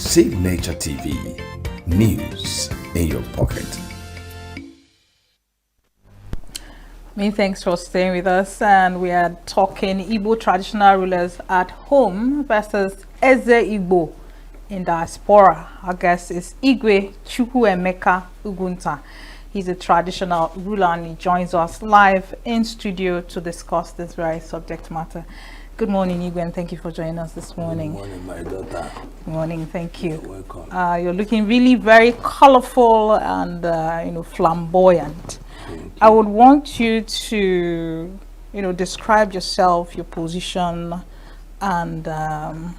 Signature TV, news in your pocket. Many thanks for staying with us, and we are talking Igbo traditional rulers at home versus Eze Igbo in diaspora. Our guest is Igwe Chukwuemeka Ugunta. He's a traditional ruler and he joins us live in studio to discuss this very subject matter. Good morning, Igwe, and thank you for joining us this morning. Good morning, my daughter. Good morning, thank you. You're welcome. You're looking really very colorful and flamboyant. I would want you to, describe yourself, your position, and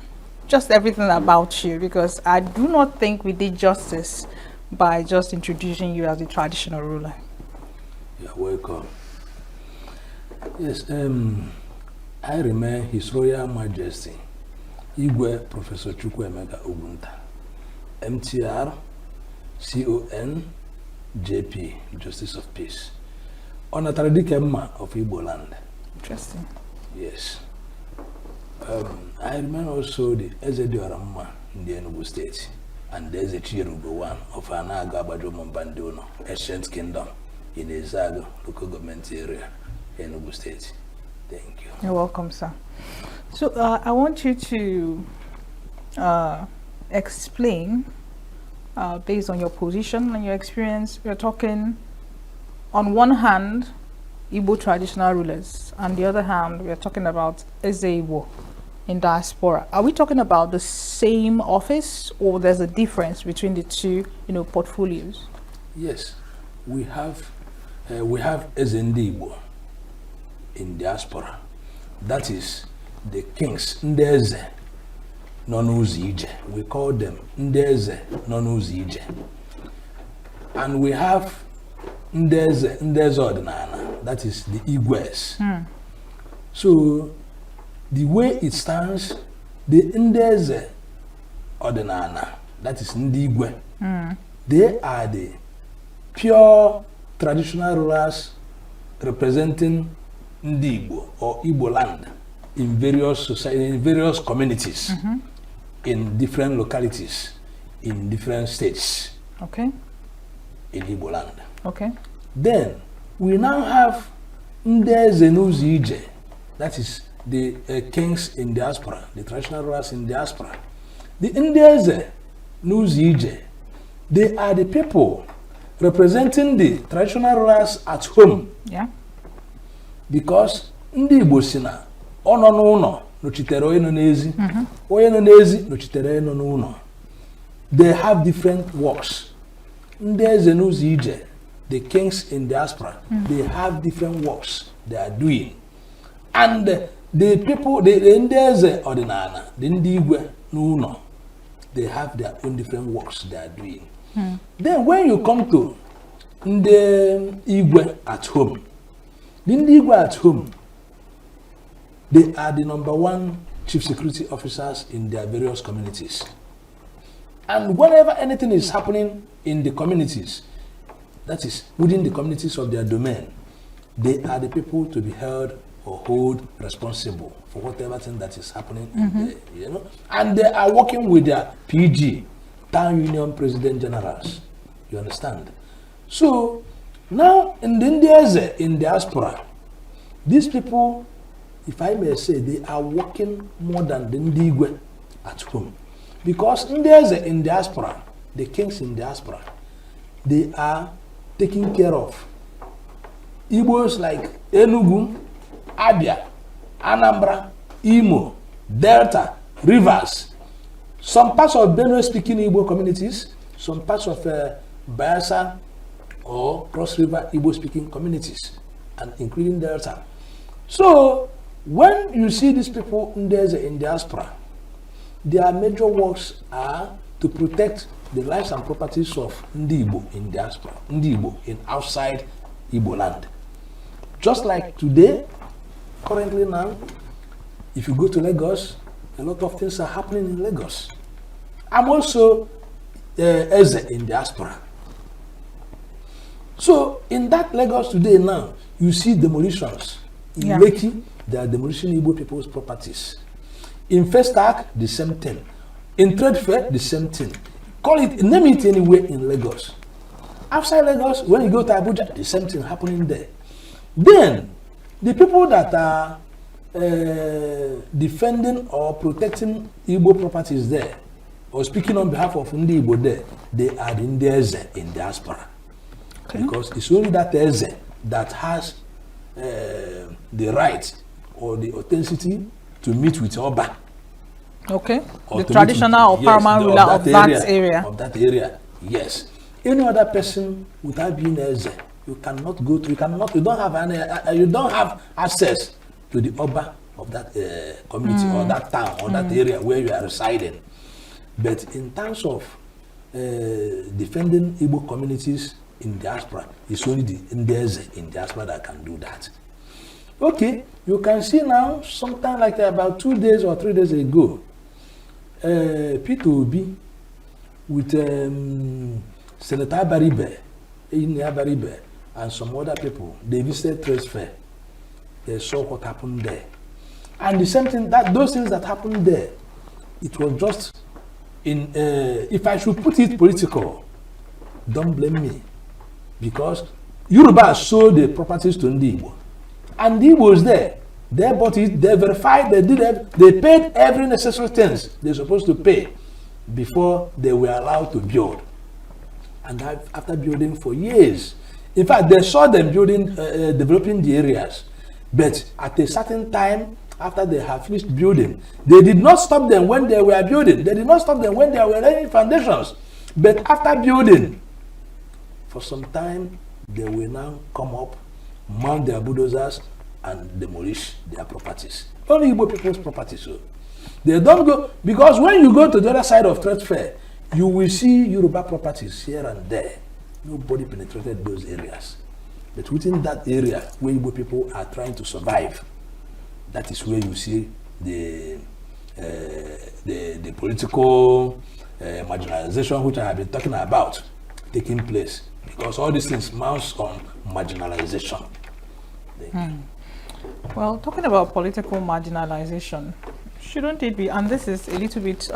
just everything about you, because I do not think we did justice by just introducing you as a traditional ruler. You're welcome. Yes, I remain His Royal Majesty, Igwe Professor Chukwuemeka Ugunta, MTR, CON, JP, Justice of Peace. Honorary Kemma of Igbo land. Interesting. Yes. I remain also the Ezediorama in the Enugu State, and there's a Chirugo one of Anaga Bajomo Bandono, Ancient Kingdom, in Ezago local government area, Enugu State. Thank you. You're welcome, sir. So I want you to explain, based on your position and your experience, we're talking, on one hand, Igbo traditional rulers, and the other hand, we're talking about Eze Igbo in diaspora. Are we talking about the same office, or there's a difference between the two, portfolios? Yes, we have Eze Igbo in diaspora. That is the kings, Ndeze Nonuzije. We call them Ndeze Nonuzije. And we have Ndeze Ordinana, that is the Igbos. So the way it stands, the Ndeze Ordinana, that is Ndigwe, they are the pure traditional rulers representing Igbo or Igbo land in various societies, in various communities, in different localities, in different states. Okay. In Igbo land. Okay. Then we now have Ndeze Nuzije, that is the kings in diaspora, the traditional rulers in diaspora. The Ndeze Nuzije, they are the people representing the traditional rulers at home. Yeah. Because ndị Igbo si na ono n'ụlọ nochitere onye nọ n'ezi, onye nọ n'ezi nochitere onye nọ n'ụlọ. They have different works. Ndị eze n'ụzọ ije, the kings in diaspora, they have different works they are doing. And the people, the ndị eze ọdịnala, the ndị igwe n'ụlọ, they have their own different works they are doing. Then when you come to ndị igwe at home, the Igbo at home, they are the #1 chief security officers in their various communities. And whenever anything is happening in the communities, that is within the communities of their domain, they are the people to be held or hold responsible for whatever thing that is happening in there, And they are working with their PG, Town Union President Generals. You understand? So now, in the Ndeze in diaspora, these people, if I may say, they are working more than the Ndigwe at home. Because Ndeze in diaspora, the kings in diaspora, they are taking care of Igbos like Enugu, Abia, Anambra, Imo, Delta, Rivers, some parts of Benue-speaking Igbo communities, some parts of Bayelsa, or Cross River Igbo speaking communities, and including Delta. So when you see these people in diaspora, their major works are to protect the lives and properties of Ndi Igbo in diaspora, Ndi Igbo in outside Igbo land. Just like today, currently now, if you go to Lagos, a lot of things are happening in Lagos. I'm also Eze in diaspora. So in that Lagos today now, you see demolitions. In Lekki, they are demolishing Igbo people's properties. In Festac, the same thing. In trade fair, the same thing. Call it, name it anywhere in Lagos. Outside Lagos, when you go to Abuja, the same thing happening there. Then, the people that are defending or protecting Igbo properties there, or speaking on behalf of Ndi Igbo there, they are in the Eze, in diaspora. Okay. Because it's only that Eze that has the right or the authenticity to meet with Oba. Okay. The traditional or paramount ruler of that area. Of that area, yes. Any other person without being Eze, you cannot go to, you don't have any, you don't have access to the Oba of that community or that town or that area where you are residing. But in terms of defending Igbo communities in diaspora, it's only the Ndeze in diaspora that can do that. Okay, you can see now, sometime like about 2 days or 3 days ago, Peter Obi with Senator Baribe, and some other people, they visited Trade Fair. They saw what happened there. And the same thing, that those things that happened there, it was just in, if I should put it political, don't blame me. Because Yoruba sold the properties to Ndi Igbo. And Ndi Igbo was there. They bought it, they verified, they paid every necessary things they're supposed to pay before they were allowed to build. And after building for years, in fact, they saw them building, developing the areas. But at a certain time, after they have finished building, they did not stop them when they were building. They did not stop them when they were laying foundations. But after building, for some time, they will now come up, mount their bulldozers, and demolish their properties. Only Igbo people's properties. So they don't go, because when you go to the other side of Trade Fair, you will see Yoruba properties here and there. Nobody penetrated those areas. But within that area where Igbo people are trying to survive, that is where you see the political marginalization, which I have been talking about, taking place. Because all these things mounts on marginalization. Well, talking about political marginalization, shouldn't it be, and this is a little bit,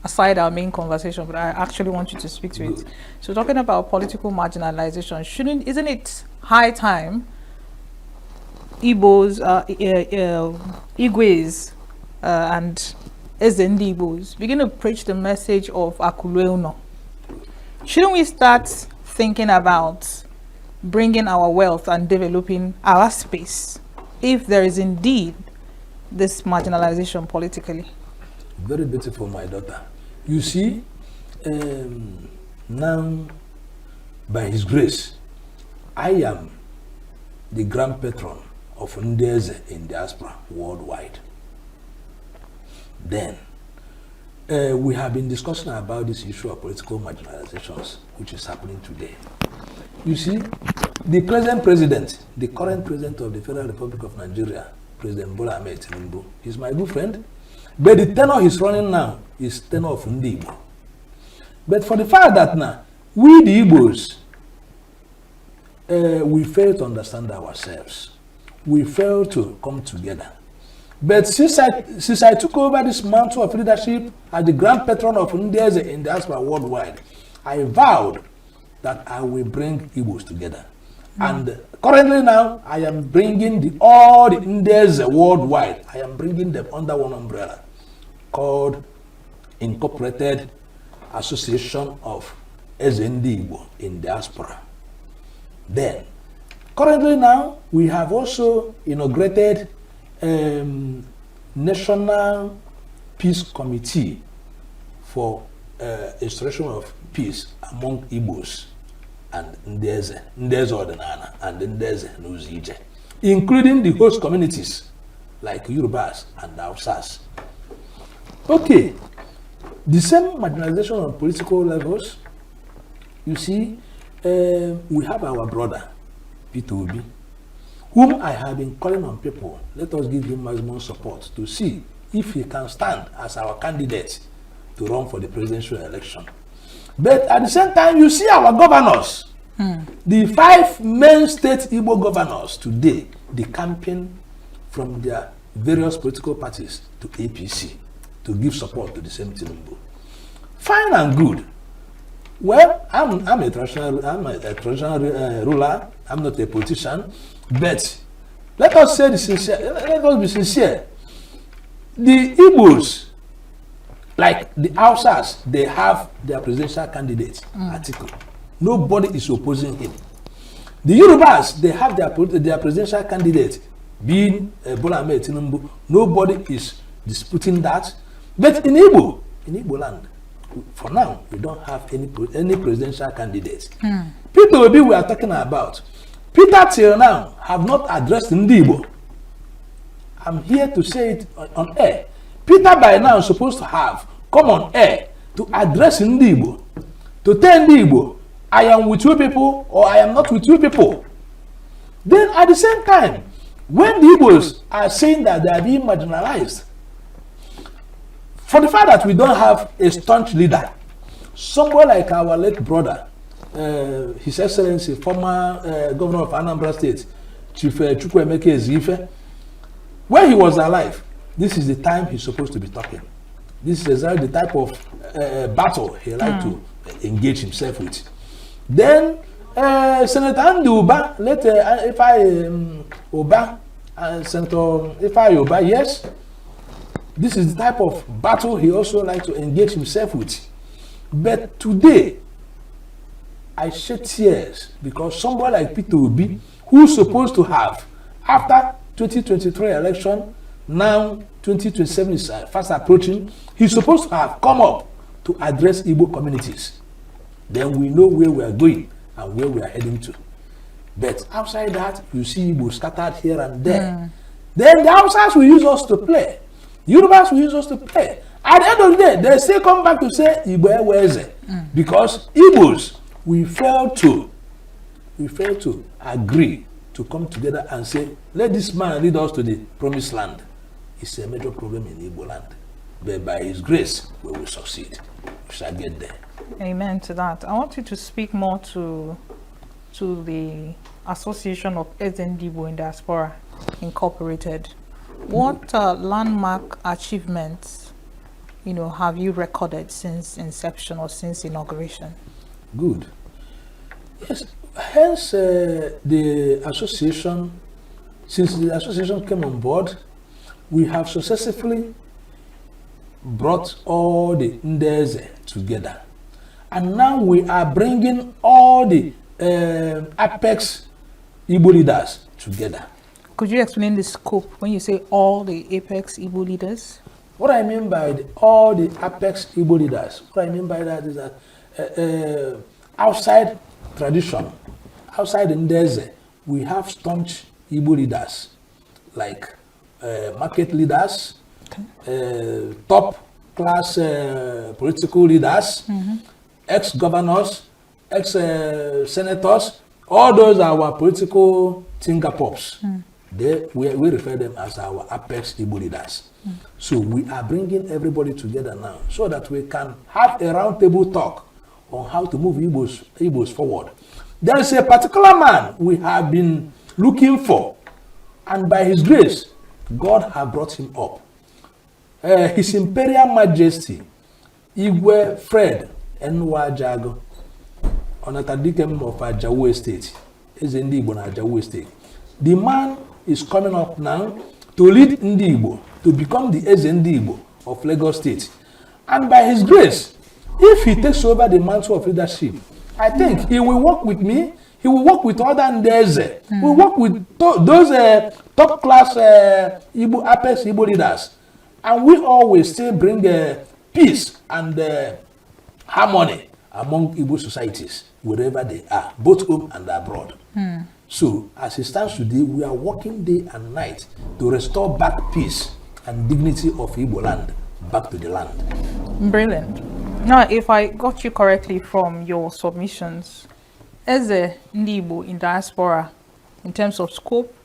aside our main conversation, but I actually want you to speak to it. So talking about political marginalization, isn't it high time Igbos, Igwes, and Ezendi Igbos begin to preach the message of Akuleuno? Shouldn't we start thinking about bringing our wealth and developing our space if there is indeed this marginalization politically? Very beautiful, my daughter. You see, now, by His grace, I am the grand patron of Ndeze in diaspora worldwide. Then, we have been discussing about this issue of political marginalizations, which is happening today. You see, the present president, the current president of the Federal Republic of Nigeria, President Bola Ahmed Tinubu, is my good friend. But the tenor he's running now is tenor of Ndi Igbo. But for the fact that now, we the Igbos, we fail to understand ourselves. We fail to come together. But since I took over this mantle of leadership as the grand patron of Ndeze in diaspora worldwide, I vowed that I will bring Igbos together. And currently now, I am bringing all the Ndeze worldwide. I am bringing them under one umbrella called Incorporated Association of Ezendi Igbo in Diaspora. Then, currently now, we have also inaugurated National Peace Committee for restoration of peace among Igbos and Ndeze Ordinana and Ndeze Nuzije, including the host communities like Yorubas and Hausas. Okay, the same marginalization on political levels, you see, we have our brother, Peter Obi, whom I have been calling on people, let us give him maximum support to see if he can stand as our candidate to run for the presidential election. But at the same time, you see our governors, the 5 main state Igbo governors today, they campaign from their various political parties to APC to give support to the same Tinubu. Fine and good. Well, I'm a traditional ruler. I'm not a politician, but let us say the sincere. Let us be sincere. The Igbos, like the Hausas, they have their presidential candidate, Atiku. Nobody is opposing him. The Yorubas, they have their presidential candidate, being Bola Ahmed Tinubu. Nobody is disputing that. But in Igbo land, for now, we don't have any presidential candidates. Peter Obi we are talking about. Peter till now have not addressed Igbo. I'm here to say it on air. Peter by now is supposed to have come on air to address Igbo, to tell Igbo, I am with you people or I am not with you people. Then at the same time, when the Igbos are saying that they are being marginalized, for the fact that we don't have a staunch leader, someone like our late brother, His Excellency, former governor of Anambra State, Chief Chukwuemeka Eziife, when he was alive, this is the time he's supposed to be talking. This is exactly the type of battle he liked to engage himself with. Then Senator Andy Uba, later Senator Ifeanyi Uba, yes, this is the type of battle he also liked to engage himself with. But today, I shed tears because somebody like Peter Obi, who's supposed to have, after 2023 election, now 2027 is fast approaching, he's supposed to have come up to address Igbo communities. Then we know where we are going and where we are heading to. But outside that, you see Igbo scattered here and there. Then the outsiders will use us to play. Yorubas will use us to play. At the end of the day, they still come back to say Igbo where is it? Because Igbos, we fail to agree to come together and say, let this man lead us to the promised land. It's a major problem in Igbo land. But by his grace, we will succeed. We shall get there. Amen to that. I want you to speak more to the Association of Igbo in Diaspora Incorporated. What landmark achievements, have you recorded since inception or since inauguration? Good. Yes. Hence, the association, since the association came on board, we have successfully brought all the Ndeze together. And now we are bringing all the Apex Igbo leaders together. Could you explain the scope when you say all the Apex Igbo leaders? What I mean by all the Apex Igbo leaders, what I mean by that is that outside tradition, outside Ndeze, we have staunch Igbo leaders, like market leaders, top class political leaders, ex-governors, ex-senators, all those are our political thinker-pops. We refer them as our Apex Igbo leaders. So we are bringing everybody together now so that we can have a roundtable talk on how to move Igbos forward. There is a particular man we have been looking for, and by his grace, God has brought him up. His Imperial Majesty, Igwe Fred Enwa Jago, Onatadikem of Ajawu Estate, is in the Igbo Ajawu Estate. The man is coming up now to lead Igbo, to become the Igbo of Lagos State. And by his grace, if he takes over the mantle of leadership, I think he will work with me, he will work with other Ndeze, he will work with those top class Igbo, Apex Igbo leaders. And we always still bring peace and harmony among Igbo societies, wherever they are, both home and abroad. So, as it stands today, we are working day and night to restore back peace and dignity of Igbo land back to the land. Brilliant. Now, if I got you correctly from your submissions, as a Igbo in diaspora, in terms of scope,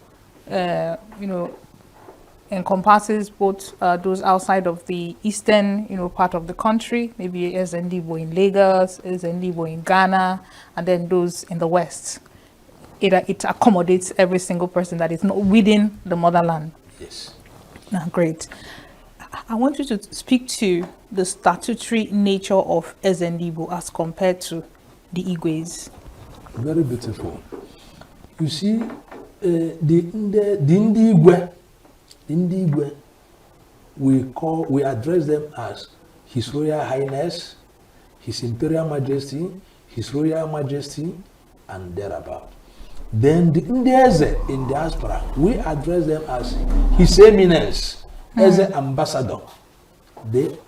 encompasses both those outside of the eastern, part of the country, maybe as an Igbo in Lagos, as an Igbo in Ghana, and then those in the west. It accommodates every single person that is not within the motherland. Yes. Great. I want you to speak to the statutory nature of Igbo as compared to the Igwes. Very beautiful. You see, the Igwe, we address them as His Royal Highness, His Imperial Majesty, His Royal Majesty, and thereabout. Then the Eze in diaspora, we address them as His Eminence, Eze Ambassador.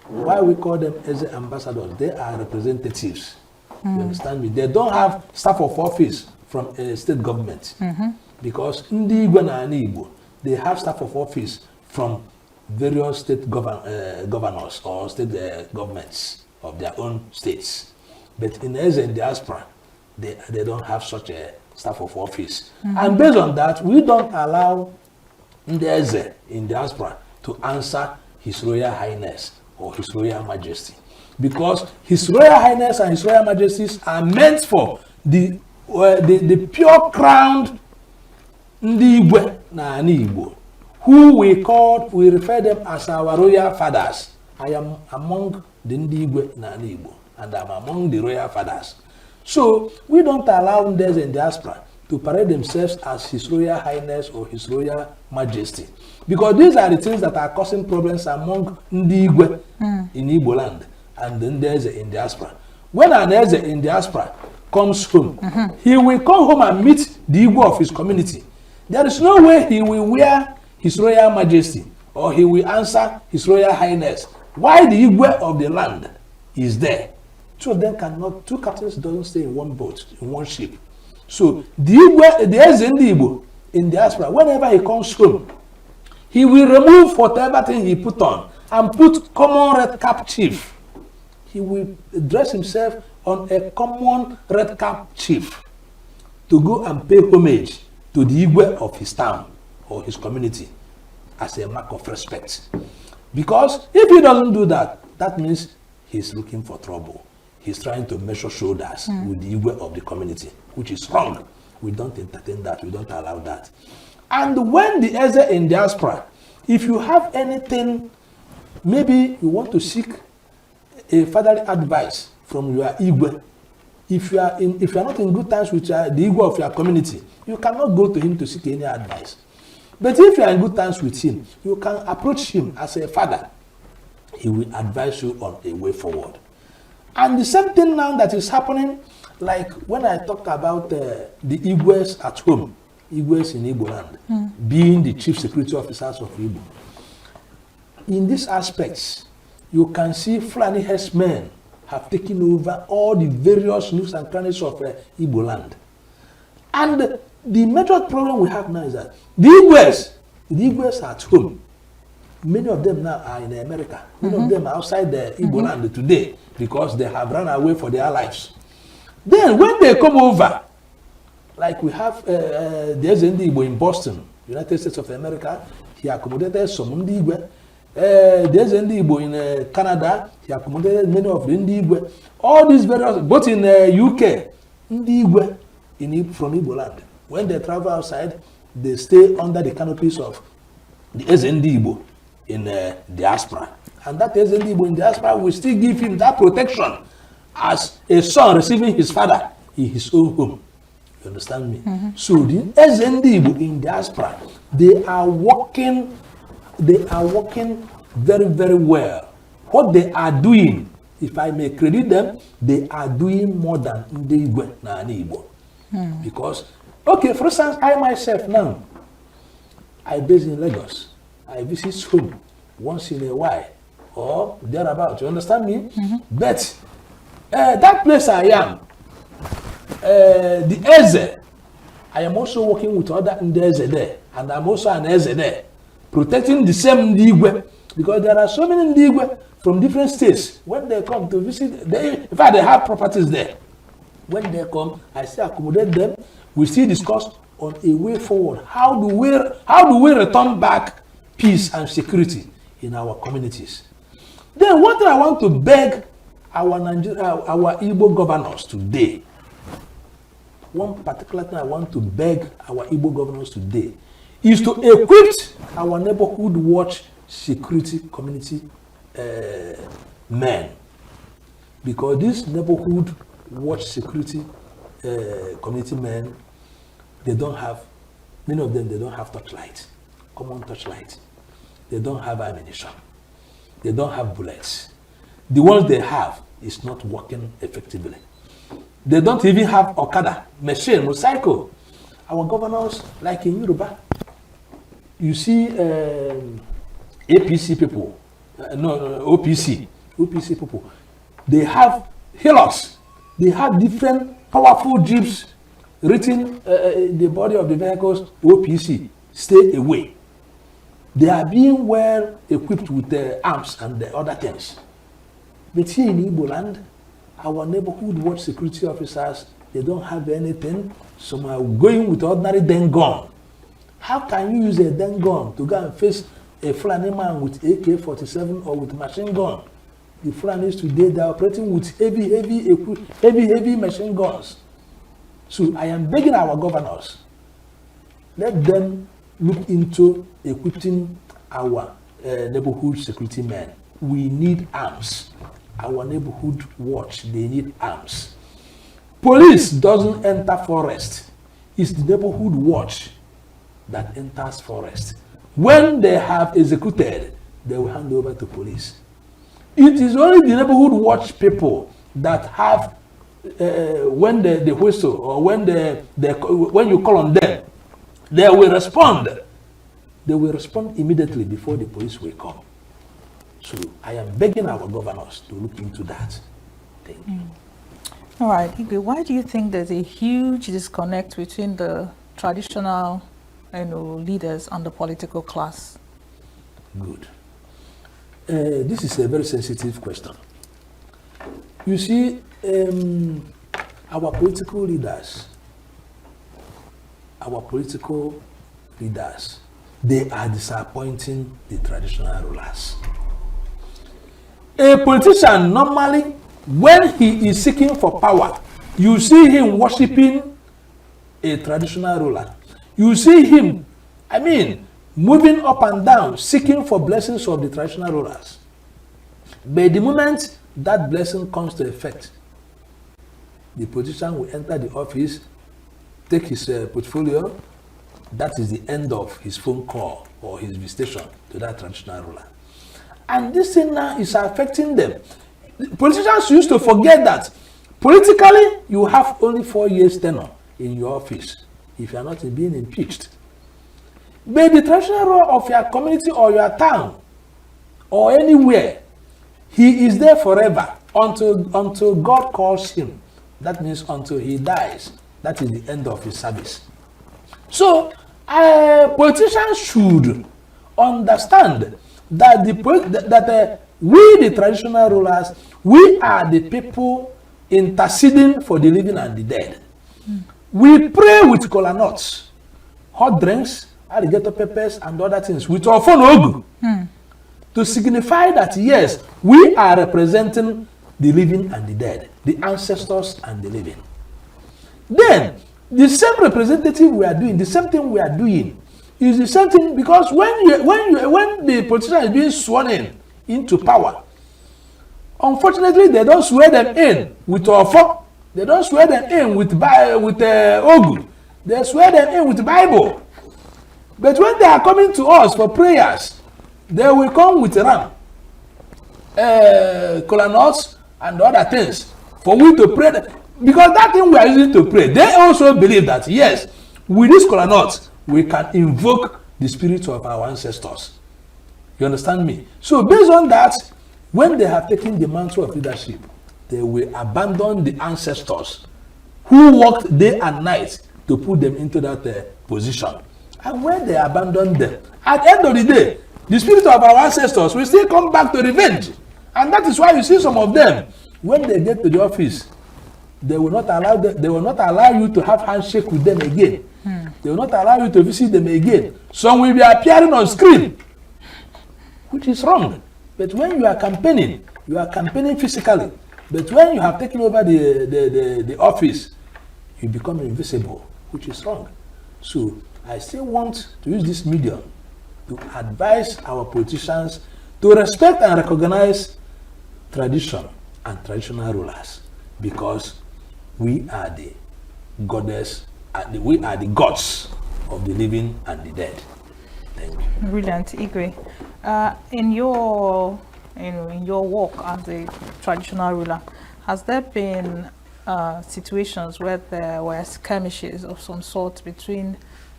Why we call them Eze Ambassadors? They are representatives. You understand me? They don't have staff of office from a state government. Because Ndi Igwe na Igbo, they have staff of office from various state governors or state governments of their own states. But in Eze in diaspora, they don't have such a staff of office. And based on that, we don't allow Ndi Eze in diaspora to answer His Royal Highness or His Royal Majesty. Because His Royal Highness and His Royal Majesties are meant for the pure crowned Ndi Igwe na Igbo, who we refer them as our royal fathers. I am among the Ndi Igwe na Igbo, and I'm among the royal fathers. So we don't allow those in diaspora to parade themselves as His Royal Highness or His Royal Majesty, because these are the things that are causing problems among Ndi Igwe in Igbo land and then there's in diaspora. When an Eze in diaspora comes home, he will come home and meet the Igbo of his community. There is no way he will wear His Royal Majesty or he will answer His Royal Highness. Why the Igwe of the land is there? Two of them cannot, two captains don't stay in one boat, in one ship. So the Igwe, the Eze in the Igbo in diaspora, whenever he comes home, he will remove whatever thing he put on and put common red cap chief. He will dress himself on a common red cap chief to go and pay homage to the Igwe of his town or his community as a mark of respect. Because if he doesn't do that, that means he's looking for trouble. He's trying to measure shoulders with the Igwe of the community, which is wrong. We don't entertain that. We don't allow that. And when the Eze in diaspora, if you have anything, maybe you want to seek a fatherly advice from your Igwe, if you are not in good times with the Igwe of your community, you cannot go to him to seek any advice. But if you are in good times with him, you can approach him as a father. He will advise you on a way forward. And the same thing now that is happening, like when I talked about the Igwes at home, Igwes in Igbo land, being the chief security officers of Igbo. In these aspects, you can see Fulani herdsmen have taken over all the various nooks and crannies of Igbo land. And the major problem we have now is that the Igwes are at home. Many of them now are in America. Many of them are outside the Igbo land today because they have run away for their lives. Then when they come over, like we have there's Ndi Igbo in Boston, United States of America, he accommodated some Ndi Igbo. There's Ndi Igbo in Canada, he accommodated many of the Ndi Igbo. All these various, both in UK, Ndi Igbo from Igbo land. When they travel outside, they stay under the canopies of the Ndi Igbo in diaspora. And that Ndi Igbo in diaspora will still give him that protection as a son receiving his father in his own home. You understand me? So the Ndi Igbo in diaspora, they are working very, very well. What they are doing, if I may credit them, they are doing more than Ndi Igwe na Igbo. Because, okay, for instance, I myself now, I base in Lagos. I visit home once in a while or thereabout. You understand me? But that place I am, the Eze, I am also working with other Eze there, and I'm also an Eze there, protecting the same Ndigwe, because there are so many Ndigwe from different states. When they come to visit, in fact, they have properties there. When they come, I still accommodate them. We still discuss on a way forward. How do we return back peace and security in our communities? Then what I want to beg our Igbo governors today, one particular thing I want to beg our Igbo governors today, is to equip our neighborhood watch security community men, because these neighborhood watch security community men, they don't have, many of them, they don't have torchlight, common torchlight. They don't have ammunition. They don't have bullets. The ones they have is not working effectively. They don't even have Okada, machine, motorcycle. Our governors, like in Yoruba, you see APC people, OPC people, they have hillocks. They have different powerful jeeps written in the body of the vehicles, OPC, stay away. They are being well equipped with arms and the other things. But here in Igbo land, our neighborhood watch security officers, they don't have anything. Some are going with ordinary den gun. How can you use a den gun to go and face a Fulani man with AK-47 or with machine gun? The Fulanis today, they are operating with heavy machine guns. So I am begging our governors, let them look into equipping our neighborhood security men. We need arms. Our neighborhood watch, they need arms. Police doesn't enter forest. It's the neighborhood watch that enters forest. When they have executed, they will hand over to police. It is only the neighborhood watch people that have, when they whistle or when you call on them, they will respond. They will respond immediately before the police will come. So I am begging our governors to look into that. Thank you. All right, Igwe, why do you think there's a huge disconnect between the traditional, leaders and the political class? Good. This is a very sensitive question. You see, our political leaders, they are disappointing the traditional rulers. A politician, normally, when he is seeking for power, you see him worshiping a traditional ruler. You see him, moving up and down, seeking for blessings of the traditional rulers. But the moment that blessing comes to effect, the politician will enter the office, take his portfolio. That is the end of his phone call or his visitation to that traditional ruler. And this thing now is affecting them. Politicians used to forget that politically you have only 4 years tenure in your office if you are not being impeached. But the traditional ruler of your community or your town or anywhere, he is there forever until God calls him. That means until he dies. That is the end of his service. So politicians should understand that we, the traditional rulers, we are the people interceding for the living and the dead. We pray with kola nuts, hot drinks, alligator peppers, and other things with our phone ogu to signify that yes, we are representing the living and the dead, the ancestors and the living. Then the same representative we are doing, the same thing we are doing, is the same thing, because when the politician is being sworn into power, unfortunately they don't swear them in with ofo, they don't swear them in with ogu, they swear them in with the Bible. But when they are coming to us for prayers, they will come with ram, kola nuts, and other things for we to pray. Because that thing we are using to pray, they also believe that yes, with this kola nuts, we can invoke the spirit of our ancestors. You understand me? So based on that, when they have taken the mantle of leadership, they will abandon the ancestors who worked day and night to put them into that position. And when they abandon them, at the end of the day, the spirit of our ancestors will still come back to revenge. And that is why you see some of them, when they get to the office, they will not allow you to have handshake with them again. They will not allow you to visit them again. Some will be appearing on screen, which is wrong. But when you are campaigning physically. But when you have taken over the office, you become invisible, which is wrong. So I still want to use this medium to advise our politicians to respect and recognize tradition and traditional rulers, because we are the goddess, we are the gods of the living and the dead. Thank you. Brilliant, Igwe. In your work as a traditional ruler, has there been situations where there were skirmishes of some sort between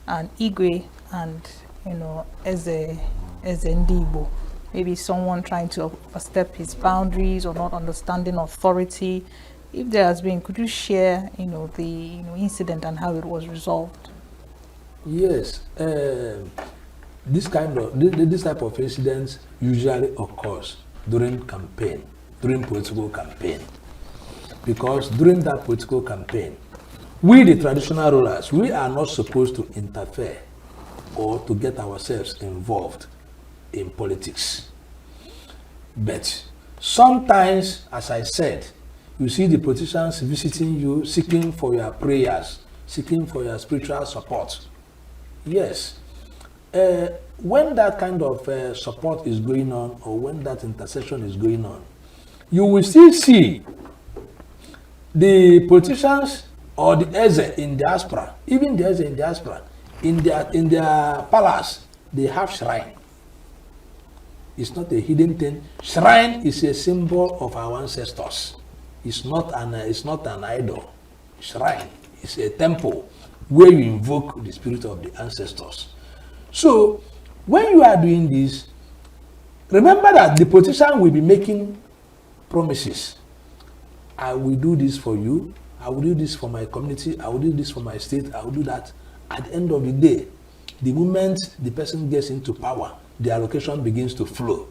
an Igwe and as a Igbo? Maybe someone trying to overstep his boundaries or not understanding authority. If there has been, could you share the incident and how it was resolved? Yes, this type of incidents usually occurs during political campaign, because during that political campaign, we the traditional rulers, we are not supposed to interfere or to get ourselves involved in politics. But sometimes, as I said, you see the politicians visiting you, seeking for your prayers, seeking for your spiritual support. Yes. When that kind of support is going on, or when that intercession is going on, you will still see the politicians or the Eze in diaspora, even the Eze in diaspora, in their palace, they have shrine. It's not a hidden thing. Shrine is a symbol of our ancestors. It's not an idol. Shrine is a temple where you invoke the spirit of the ancestors. So when you are doing this, remember that the politician will be making promises. I will do this for you. I will do this for my community. I will do this for my state. I will do that. At the end of the day, the moment the person gets into power, the allocation begins to flow.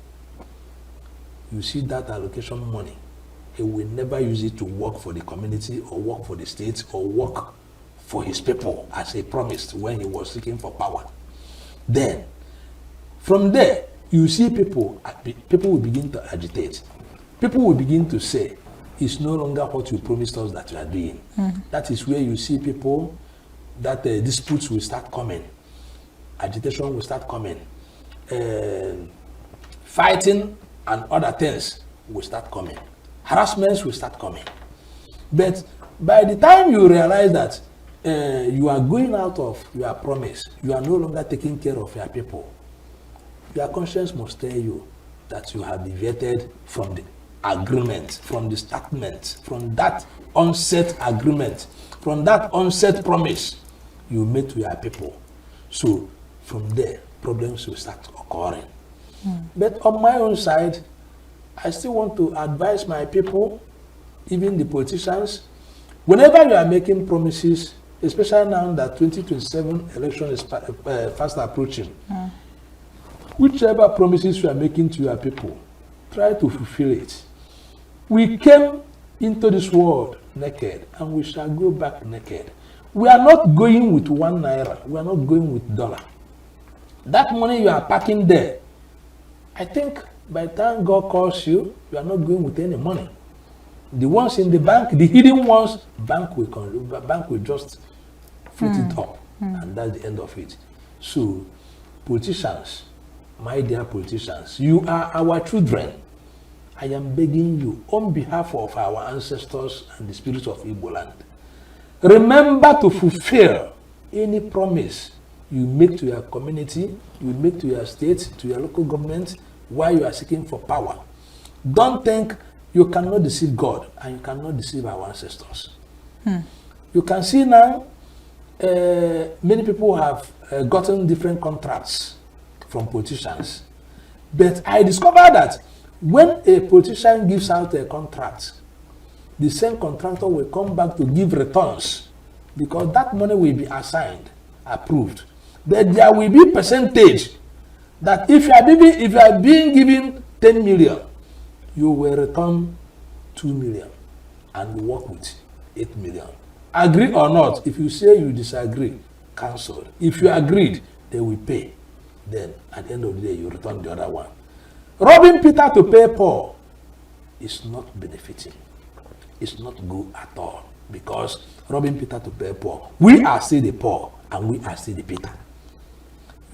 You see that allocation money, he will never use it to work for the community or work for the state or work for his people as he promised when he was seeking for power. Then, from there, you see people will begin to agitate. People will begin to say, it's no longer what you promised us that you are doing. That is where you see people, that disputes will start coming. Agitation will start coming. Fighting and other things will start coming. Harassments will start coming. But by the time you realize that you are going out of your promise, you are no longer taking care of your people, your conscience must tell you that you have deviated from the agreement, from the statement, from that onset agreement, from that onset promise you made to your people. So from there, problems will start occurring. But on my own side, I still want to advise my people, even the politicians, whenever you are making promises, especially now that 2027 election is fast approaching, whichever promises you are making to your people, try to fulfill it. We came into this world naked, and we shall go back naked. We are not going with 1 naira. We are not going with dollar. That money you are packing there, I think by the time God calls you, you are not going with any money. The ones in the bank, the hidden ones, bank will just float it up, and that's the end of it. So, politicians, my dear politicians, you are our children. I am begging you, on behalf of our ancestors and the spirits of Igbo land, remember to fulfill any promise you make to your community, you make to your state, to your local government, while you are seeking for power. Don't think you cannot deceive God and you cannot deceive our ancestors. You can see now, many people have gotten different contracts from politicians. But I discovered that when a politician gives out a contract, the same contractor will come back to give returns, because that money will be assigned, approved. But there will be percentage that if you are being given 10 million, you will return 2 million and you work with 8 million. Agree or not, if you say you disagree, cancel. If you agreed, they will pay. Then at the end of the day, you return the other one. Robbing Peter to pay Paul is not benefiting. It's not good at all, because robbing Peter to pay Paul, we are still the Paul and we are still the Peter.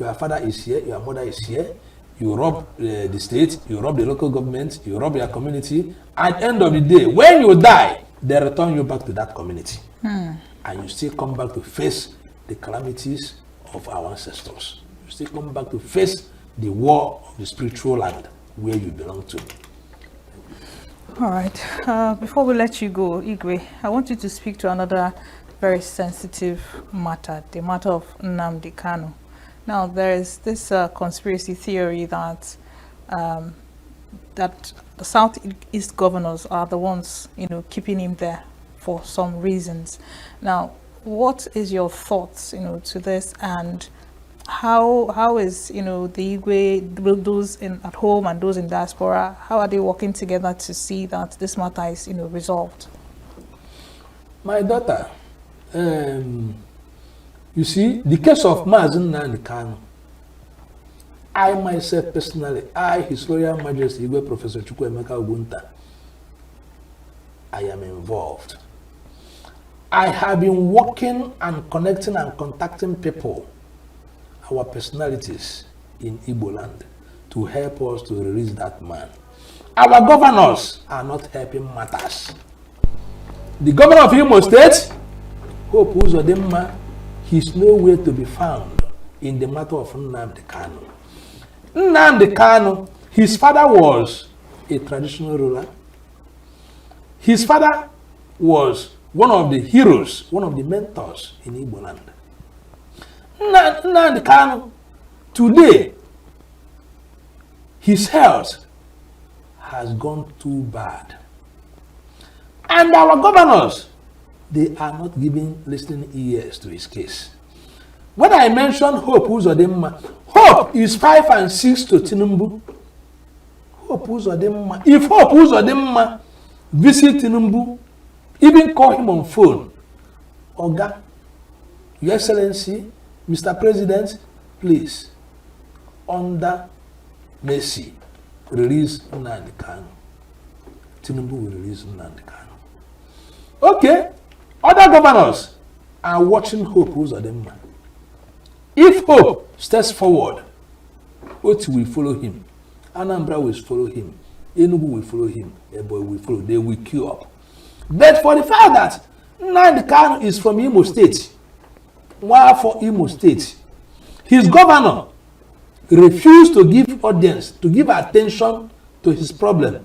Your father is here, your mother is here. You rob the state, you rob the local government, you rob your community. At the end of the day, when you die, they return you back to that community. And you still come back to face the calamities of our ancestors. You still come back to face the war of the spiritual land where you belong to. All right. Before we let you go, Igwe, I want you to speak to another very sensitive matter, the matter of Nnamdi Kanu. Now, there is this conspiracy theory that that the Southeast governors are the ones, keeping him there for some reasons. Now, what is your thoughts, to this, and how is, the Igwe, those at home and those in diaspora, how are they working together to see that this matter is, resolved? My daughter, you see, the case of Nnamdi Kanu, I myself personally, His Royal Majesty Igwe Professor Chukwuemeka Ogunta, I am involved. I have been working and connecting and contacting people, our personalities in Igbo land, to help us to release that man. Our governors are not helping matters. The governor of Imo State, Hope Uzodimma, he's nowhere to be found in the matter of Nnamdi Kanu. Nnamdi Kanu, his father was a traditional ruler. His father was one of the heroes, one of the mentors in Igbo land. Nnamdi Kanu, today, his health has gone too bad. And our governors, they are not giving listening ears to his case. When I mentioned Hope Uzodimma, Hope is 5 and 6 to Tinubu. Hope Uzodimma. If Hope Uzodimma visit Tinubu, even call him on phone, Oga, Your Excellency, Mr. President, please, under mercy, release Nnamdi Kanu. Tinubu will release Nnamdi Kanu. Okay, other governors are watching Hope Uzodimma. If Hope steps forward, Oti will follow him, Anambra will follow him, Enugu will follow him, Ebonyi will follow, they will queue up. But for the fact that Nnamdi Kanu is from Imo State, while for Imo State, his governor refused to give audience, to give attention to his problem.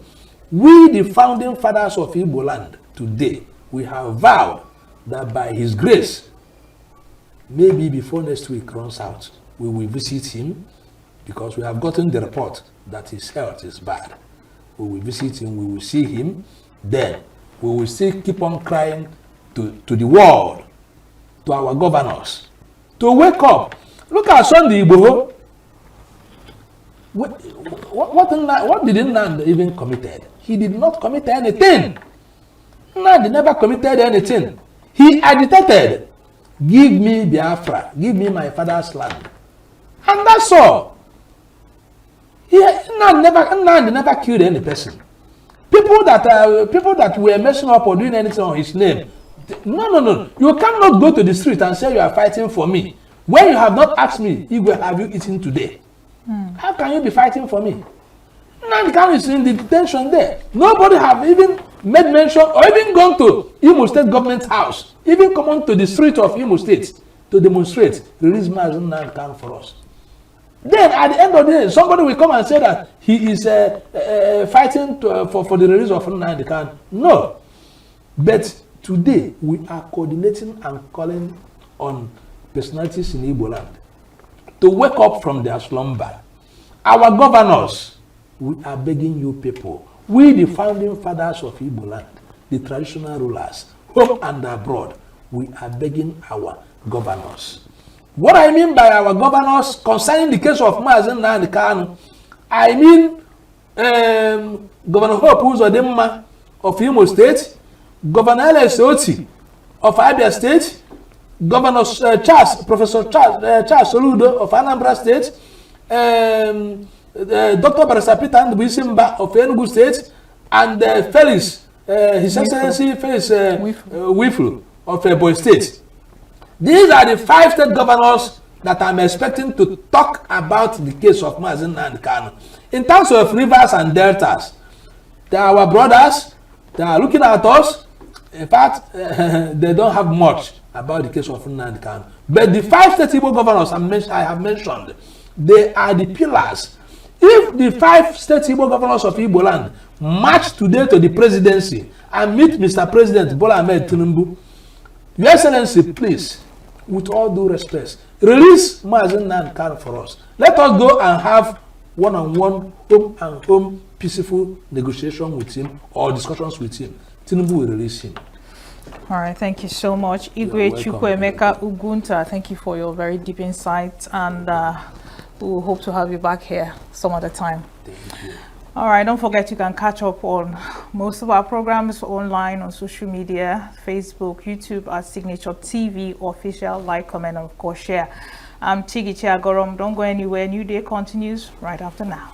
We, the founding fathers of Igbo land, today, we have vowed that by his grace, maybe before next week runs out, we will visit him, because we have gotten the report that his health is bad. We will visit him, we will see him, then we will still keep on crying to the world, to our governors, to wake up. Look at Sunday Igbo. What did Nnamdi even committed? He did not commit anything. Nnamdi never committed anything. He agitated, give me Biafra, give me my father's land. And that's all. Nnamdi never killed any person. People that were messing up or doing anything on his name, no. You cannot go to the street and say you are fighting for me when you have not asked me, Igwe, have you eaten today? How can you be fighting for me? Nnamdi Kanu is in the detention there. Nobody have even made mention or even gone to Imo State government house, even come on to the street of Imo State to demonstrate, release Nnamdi Kanu for us. Then at the end of the day, somebody will come and say that he is fighting for the release of Nnamdi Kanu. No. But today, we are coordinating and calling on personalities in Igbo land to wake up from their slumber. Our governors, we are begging you people, we the founding fathers of Igbo land, the traditional rulers, home and abroad, we are begging our governors. What I mean by our governors concerning the case of Nnamdi Kanu, I mean Governor Hope Uzodimma of Imo State, Governor SLTV of Abia State, Governor Professor Charles Soludo of Anambra State, Dr. Barrister Peter Ndubisi of Enugu State, and Felix, His Excellency Felix Wiflu of Ebonyi State. These are the 5 state governors that I'm expecting to talk about the case of Nnamdi Kanu. In terms of rivers and deltas, they are our brothers. They are looking at us. In fact, they don't have much about the case of Nnamdi Kanu. But the 5 state Igbo governors I have mentioned, they are the pillars. If the 5 state Igbo governors of Igbo land march today to the presidency and meet Mr. President Bola Ahmed Tinubu, Your Excellency, please, with all due respect, release Nnamdi Kanu for us. Let us go and have one-on-one, home peaceful negotiation with him or discussions with him. Tinubu will release him. All right, thank you so much. Igwe Chukwuemeka Ugunta, thank you for your very deep insights, and we will hope to have you back here some other time. Thank you. All right, don't forget you can catch up on most of our programs online on social media, Facebook, YouTube at Signature TV Official. Like, comment, and of course share. I'm Tigi Chiagorom. Don't go anywhere. New Day continues right after now.